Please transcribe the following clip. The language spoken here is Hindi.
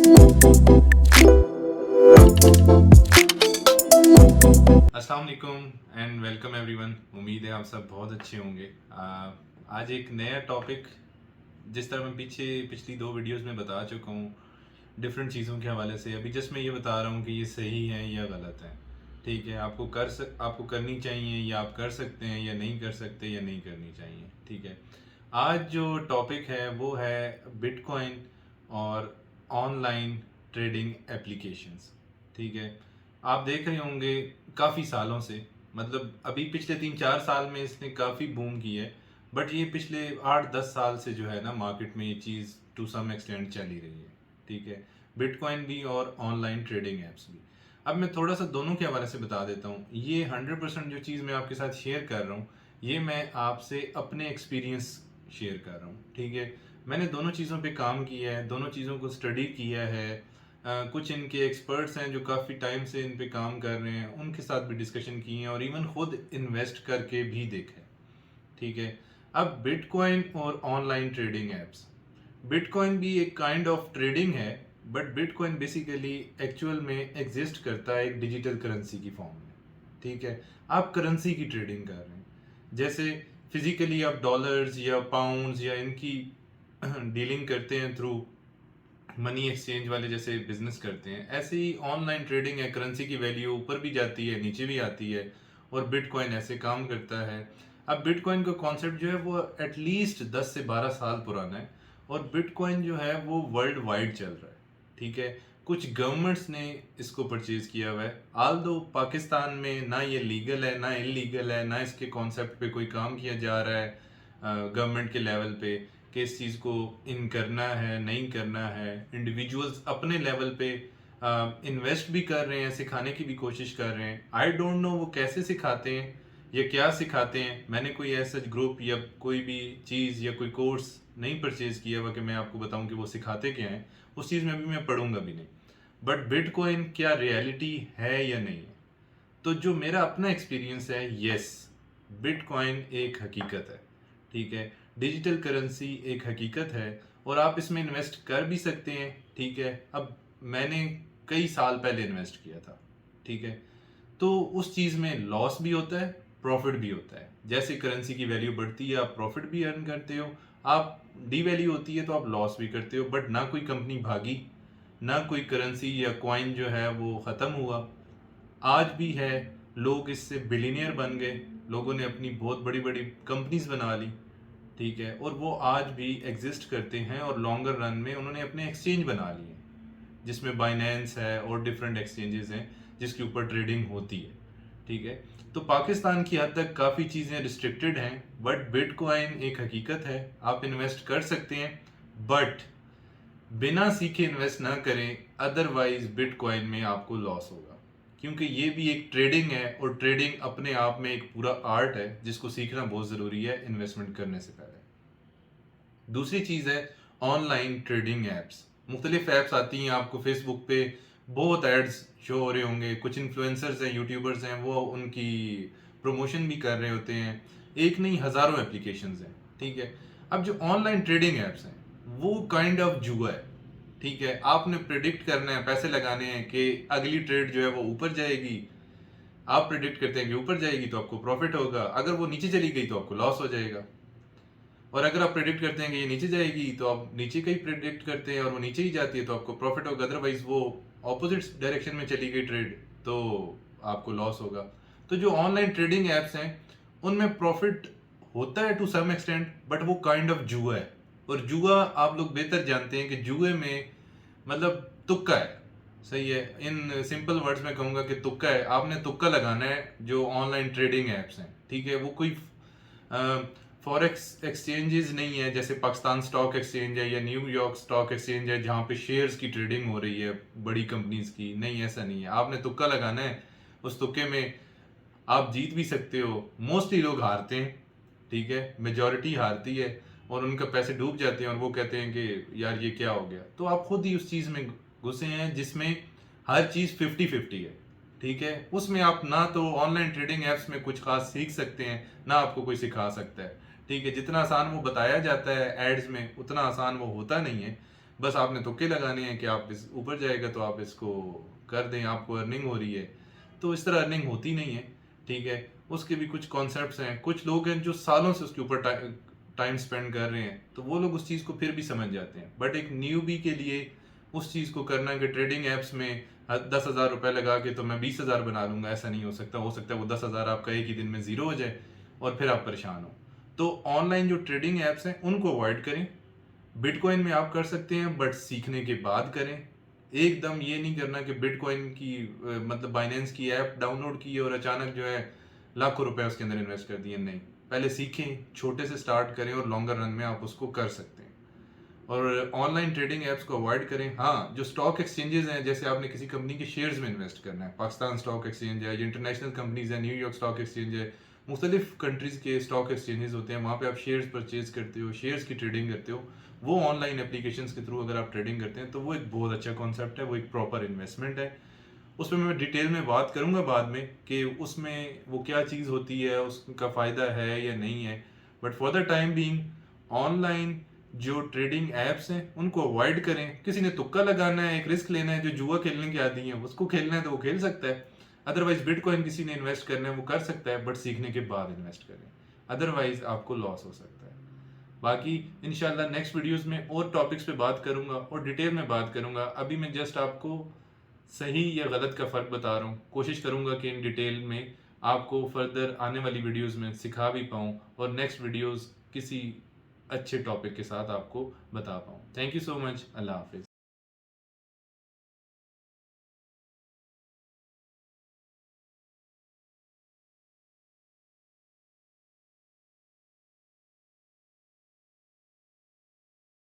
अस्सलाम वालेकुम एंड वेलकम एवरीवन। उम्मीद है आप सब बहुत अच्छे होंगे। आज एक नया टॉपिक, जिस तरह मैं पिछली दो वीडियोस में बता चुका हूँ डिफरेंट चीज़ों के हवाले से। अभी जस्ट मैं ये बता रहा हूँ कि ये सही है या गलत है। ठीक है, आपको करनी चाहिए या आप कर सकते हैं या नहीं कर सकते या नहीं करनी चाहिए। ठीक है, आज जो टॉपिक है वो है बिटकॉइन और ऑनलाइन ट्रेडिंग एप्लीकेशंस। ठीक है, आप देख रहे होंगे काफ़ी सालों से, मतलब अभी पिछले 3-4 साल में इसने काफ़ी बूम की है, बट ये पिछले 8-10 साल से जो है ना मार्केट में ये चीज़ टू सम एक्सटेंड चली रही है। ठीक है, बिटकॉइन भी और ऑनलाइन ट्रेडिंग एप्स भी। अब मैं थोड़ा सा दोनों के हवाले से बता देता हूँ। ये 100% जो चीज़ मैं आपके साथ शेयर कर रहा हूँ, ये मैं आपसे अपने एक्सपीरियंस शेयर कर रहा हूँ। ठीक है, मैंने दोनों चीज़ों पे काम किया है, दोनों चीज़ों को स्टडी किया है। कुछ इनके एक्सपर्ट्स हैं जो काफ़ी टाइम से इन पे काम कर रहे हैं, उनके साथ भी डिस्कशन किए हैं और इवन खुद इन्वेस्ट करके भी देखा है। ठीक है, अब बिटकॉइन और ऑनलाइन ट्रेडिंग एप्स। बिटकॉइन भी एक काइंड ऑफ ट्रेडिंग है, बट बिटकॉइन बेसिकली एक्चुअल में एग्जिस्ट करता है एक डिजिटल करेंसी की फॉर्म में। ठीक है, आप करेंसी की ट्रेडिंग कर रहे हैं, जैसे फिजिकली आप डॉलर्स या पाउंड्स या इनकी डीलिंग करते हैं थ्रू मनी एक्सचेंज वाले जैसे बिजनेस करते हैं, ऐसे ही ऑनलाइन ट्रेडिंग है। करेंसी की वैल्यू ऊपर भी जाती है, नीचे भी आती है, और बिटकॉइन ऐसे काम करता है। अब बिटकॉइन का कॉन्सेप्ट जो है वो एटलीस्ट 10 से 12 साल पुराना है, और बिटकॉइन जो है वो वर्ल्ड वाइड चल रहा है। ठीक है, कुछ गवर्नमेंट्स ने इसको परचेज किया हुआ है। आल दो पाकिस्तान में ना ये लीगल है ना इलीगल है, ना इसके कॉन्सेप्ट पे कोई काम किया जा रहा है गवर्नमेंट के लेवल पे कि इस चीज़ को इन करना है नहीं करना है। इंडिविजुअल्स अपने लेवल पे इन्वेस्ट भी कर रहे हैं, सिखाने की भी कोशिश कर रहे हैं। आई डोंट नो वो कैसे सिखाते हैं या क्या सिखाते हैं। मैंने कोई ऐसा ग्रुप या कोई भी चीज़ या कोई कोर्स नहीं परचेज किया हुआ कि मैं आपको बताऊं कि वो सिखाते क्या हैं। उस चीज़ में अभी मैं पढ़ूंगा भी नहीं। बट बिटकॉइन क्या रियलिटी है या नहीं है, तो जो मेरा अपना एक्सपीरियंस है, यस, बिटकॉइन एक हकीकत है। ठीक है, डिजिटल करेंसी एक हकीकत है और आप इसमें इन्वेस्ट कर भी सकते हैं। ठीक है, अब मैंने कई साल पहले इन्वेस्ट किया था। ठीक है, तो उस चीज़ में लॉस भी होता है, प्रॉफिट भी होता है। जैसे करेंसी की वैल्यू बढ़ती है आप प्रॉफिट भी अर्न करते हो, आप डी वैल्यू होती है तो आप लॉस भी करते हो। बट ना कोई कंपनी भागी, ना कोई करेंसी या कॉइन जो है वो ख़त्म हुआ, आज भी है। लोग इससे बिलीनियर बन गए, लोगों ने अपनी बहुत बड़ी बड़ी कंपनीज बना ली। ठीक है, और वो आज भी एग्जिस्ट करते हैं और लॉन्गर रन में उन्होंने अपने एक्सचेंज बना लिए, जिसमें बाइनेंस है और डिफरेंट एक्सचेंजेस हैं जिसके ऊपर ट्रेडिंग होती है। ठीक है, तो पाकिस्तान की हद तक काफ़ी चीज़ें रिस्ट्रिक्टेड हैं, बट बिटकॉइन एक हकीकत है। आप इन्वेस्ट कर सकते हैं, बट बिना सीखे इन्वेस्ट ना करें, अदरवाइज बिटकॉइन में आपको लॉस होगा, क्योंकि ये भी एक ट्रेडिंग है और ट्रेडिंग अपने आप में एक पूरा आर्ट है जिसको सीखना बहुत ज़रूरी है इन्वेस्टमेंट करने से पहले। दूसरी चीज़ है ऑनलाइन ट्रेडिंग एप्स। मुख्तलिफ ऐप्स आती हैं, आपको फेसबुक पे बहुत एड्स शो हो रहे होंगे। कुछ इन्फ्लुएंसर्स हैं, यूट्यूबर्स हैं, वो उनकी प्रमोशन भी कर रहे होते हैं। एक नहीं, हज़ारों एप्लीकेशंस हैं। ठीक है, अब जो ऑनलाइन ट्रेडिंग एप्स हैं वो काइंड ऑफ जुआ है। ठीक है, आपने प्रिडिक्ट करना है, पैसे लगाने हैं कि अगली ट्रेड जो है वो ऊपर जाएगी। आप प्रिडिक्ट करते हैं कि ऊपर जाएगी तो आपको प्रॉफिट होगा, अगर वो नीचे चली गई तो आपको लॉस हो जाएगा। और अगर आप प्रेडिक्ट करते हैं कि ये नीचे जाएगी तो आप नीचे का ही प्रेडिक्ट करते हैं और वो नीचे ही जाती है तो आपको प्रॉफिट होगा। अदरवाइज वो ऑपोजिट डायरेक्शन में चली गई ट्रेड तो आपको लॉस होगा। तो जो ऑनलाइन ट्रेडिंग एप्स हैं उनमें प्रॉफिट होता है टू सम एक्सटेंट, बट वो काइंड ऑफ जुआ है। और जुआ आप लोग बेहतर जानते हैं कि जुए में मतलब तुक्का है। सही है, इन सिंपल वर्ड्स में कहूँगा कि तुक्का है। आपने तुक्का लगाना है जो ऑनलाइन ट्रेडिंग एप्स हैं। ठीक है, वो कोई फॉरेक्स एक्सचेंजेस नहीं है जैसे पाकिस्तान स्टॉक एक्सचेंज है या न्यूयॉर्क स्टॉक एक्सचेंज है जहाँ पे शेयर्स की ट्रेडिंग हो रही है बड़ी कंपनीज की। नहीं, ऐसा नहीं है। आपने तुक्का लगाना है, उस तुक्के में आप जीत भी सकते हो। मोस्टली लोग हारते हैं। ठीक है, मेजॉरिटी हारती है और उनका पैसे डूब जाते हैं और वो कहते हैं कि यार ये क्या हो गया। तो आप खुद ही उस चीज़ में घुसे हैं जिसमें हर चीज़ 50-50 है। ठीक है, उसमें आप ना तो ऑनलाइन ट्रेडिंग एप्स में कुछ खास सीख सकते हैं, ना आपको कोई सिखा सकता है। ठीक है, जितना आसान वो बताया जाता है एड्स में उतना आसान वो होता नहीं है। बस आपने तुक्के लगाने हैं कि आप इस ऊपर जाएगा तो आप इसको कर दें, आपको अर्निंग हो रही है। तो इस तरह अर्निंग होती नहीं है, ठीक है। उसके भी कुछ कॉन्सेप्ट्स हैं, कुछ लोग हैं जो सालों से उसके ऊपर टाइम स्पेंड कर रहे हैं, तो वो लोग उस चीज़ को फिर भी समझ जाते हैं। बट एक न्यूबी के लिए उस चीज़ को करना कि ट्रेडिंग एप्स में 10,000 रुपये लगा के तो मैं 20,000 बना लूंगा, ऐसा नहीं हो सकता। हो सकता है वो 10,000 आपका एक ही दिन में ज़ीरो हो जाए और फिर आप परेशान हो। तो ऑनलाइन जो ट्रेडिंग एप्स हैं उनको अवॉइड करें। बिटकॉइन में आप कर सकते हैं, बट सीखने के बाद करें। एकदम ये नहीं करना कि बिटकॉइन की मतलब बाइनेंस की ऐप डाउनलोड की और अचानक जो है लाखों रुपए उसके अंदर इन्वेस्ट कर दिए। नहीं, पहले सीखें, छोटे से स्टार्ट करें और लॉन्गर रन में आप उसको कर सकते हैं। और ऑनलाइन ट्रेडिंग एप्स को अवॉइड करें। हाँ, जो स्टॉक एक्सचेंजेस हैं, जैसे आपने किसी कंपनी के शेयर्स में इन्वेस्ट करना है, पाकिस्तान स्टॉक एक्सचेंज है, इंटरनेशनल कंपनीज है, न्यूयॉर्क स्टॉक एक्सचेंज है, मुख्तलिफ कंट्रीज़ के स्टॉक एक्सचेंजेस होते हैं, वहाँ पे आप शेयर्स परचेज करते हो, शेयर्स की ट्रेडिंग करते हो। वो ऑनलाइन एप्लीकेशंस के थ्रू अगर आप ट्रेडिंग करते हैं तो वो एक बहुत अच्छा कॉन्सेप्ट है, वो एक प्रॉपर इन्वेस्टमेंट है। उसमें मैं डिटेल में बात करूंगा बाद में कि उसमें वो क्या चीज़ होती है, उसका फ़ायदा है या नहीं है। But for the time being online जो ट्रेडिंग एप्स हैं उनको अवॉइड करें। किसी ने तुक्का लगाना है, एक रिस्क लेना है, जो जुआ खेलने के आदी हैं, उसको खेलना है तो वो खेल सकता है। अदरवाइज बिटकॉइन किसी ने इन्वेस्ट करना है वो कर सकता है, बट सीखने के बाद इन्वेस्ट करें, अदरवाइज आपको लॉस हो सकता है। बाकी इंशाल्लाह नेक्स्ट वीडियोस में और टॉपिक्स पे बात करूंगा और डिटेल में बात करूंगा। अभी मैं जस्ट आपको सही या गलत का फ़र्क बता रहा हूँ। कोशिश करूंगा कि इन डिटेल में आपको फर्दर आने वाली वीडियोस में सिखा भी पाऊँ और नेक्स्ट वीडियोस किसी अच्छे टॉपिक के साथ आपको बता पाऊँ। Thank you so much. अल्लाह हाफिज़।